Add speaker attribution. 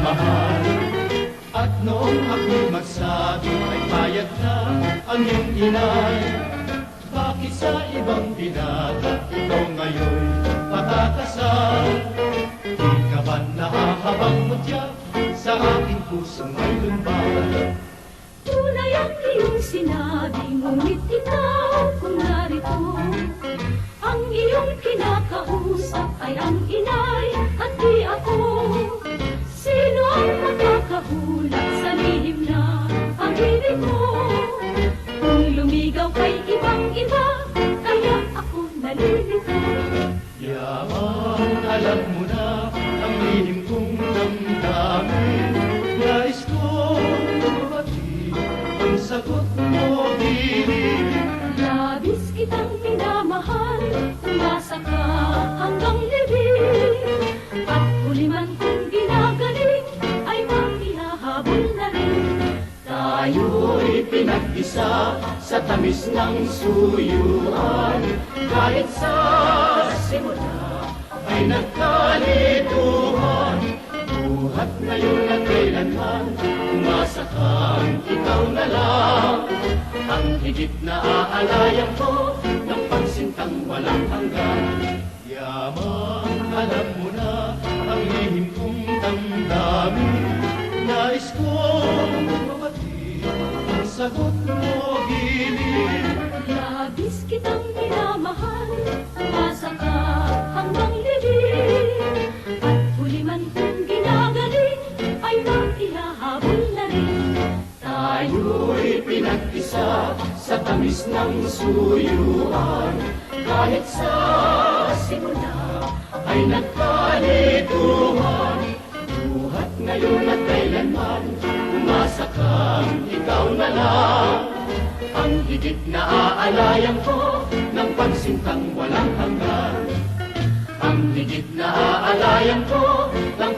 Speaker 1: minamahal. At noong ako'y magsabi ay payag na ang iyong inay. Bakit sa ibang binata ikaw ngayon patakasal? Di ka ba nahahabang mutya sa aking pusong may lumbay?
Speaker 2: Tunay ang iyong sinabi, ngunit ikaw kung narito. Ang iyong kinakausap ay ang inay at di ako. Sino ang makakahulak sa lihim na pag-ibig mo? Kung lumigaw kay ibang-iba, kaya ako nalilito.
Speaker 1: Yamang alam mo na ang lihim kong damdamin. Nais kong mabati ang sagot mo, dilim.
Speaker 2: Labis kitang minamahal, umasa ka hanggang libing. At huli man kung ginagaling, ay maihahabol na rin.
Speaker 1: Tayo'y pinag-isa sa tamis ng suyuan. Kahit sa simula ay nagkalituhan. Buhat ngayon at kailanman, umasa kang ikaw na lang. Ang higit na aalayan ko ng pagsintang walang hanggan. Yamang alam mo na ang lihim kong damdamin. Nais kong mabati ang sagot mo, gilid.
Speaker 2: Labis kitang minamahal, umasa ka hanggang libing. At huli man kung ginagaling, ay maihahabol na rin.
Speaker 1: Tayo'y pinag-isa sa tamis ng suyuan. Kahit sa simula ay nagkalituhan. Buhat ngayon at kailanman, umasa kang ikaw na lang. Ang higit na aalayan ko ng pagsintang walang hanggan. Ang higit na aalayan ko ng